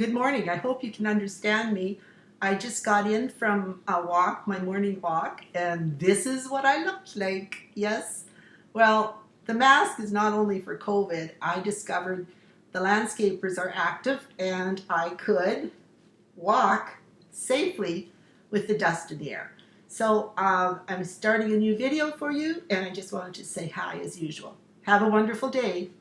Good morning. I hope you can understand me. I just got in from a walk, my morning walk, and this is what I looked like. Yes. Well, the mask is not only for COVID. I discovered the landscapers are active and I could walk safely with the dust in the air. So I'm starting a new video for you, and I just wanted to say hi as usual. Have a wonderful day.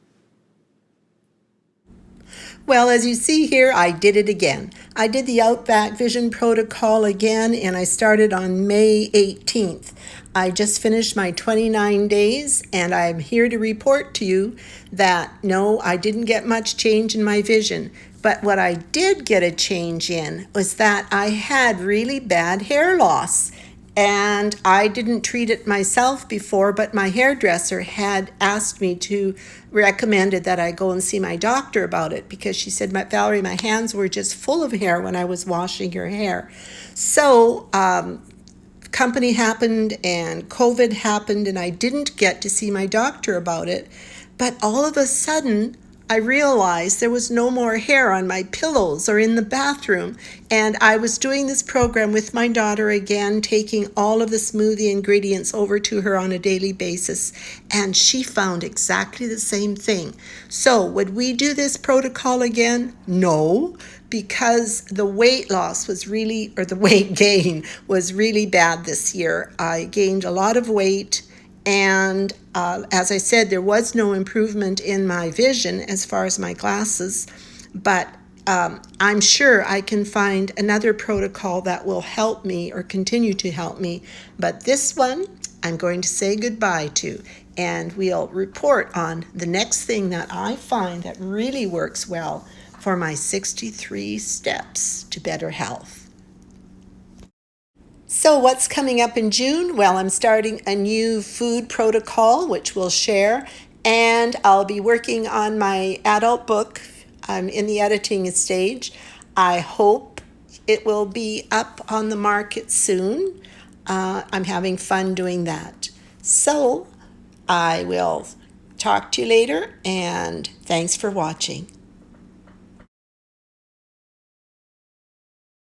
Well, as you see here, I did it again. I did the Outback Vision Protocol again, and I started on May 18th. I just finished my 29 days, and I'm here to report to you that no, I didn't get much change in my vision. But what I did get a change in was that I had really bad hair loss. And I didn't treat it myself before, but my hairdresser had asked me to, recommended that I go and see my doctor about it because she said, Valerie, my hands were just full of hair when I was washing your hair. So, company happened and COVID happened, and I didn't get to see my doctor about it. But all of a sudden, I realized there was no more hair on my pillows or in the bathroom. And I was doing this program with my daughter again, taking all of the smoothie ingredients over to her on a daily basis. And she found exactly the same thing. So would we do this protocol again? No, because the weight loss was really, or the weight gain was really bad this year. I gained a lot of weight. And as I said, there was no improvement in my vision as far as my glasses, but I'm sure I can find another protocol that will help me or continue to help me. But this one, I'm going to say goodbye to, and we'll report on the next thing that I find that really works well for my 63 steps to better health. So what's coming up in June? Well, I'm starting a new food protocol, which we'll share, and I'll be working on my adult book. I'm in the editing stage. I hope it will be up on the market soon. I'm having fun doing that. So I will talk to you later, and thanks for watching.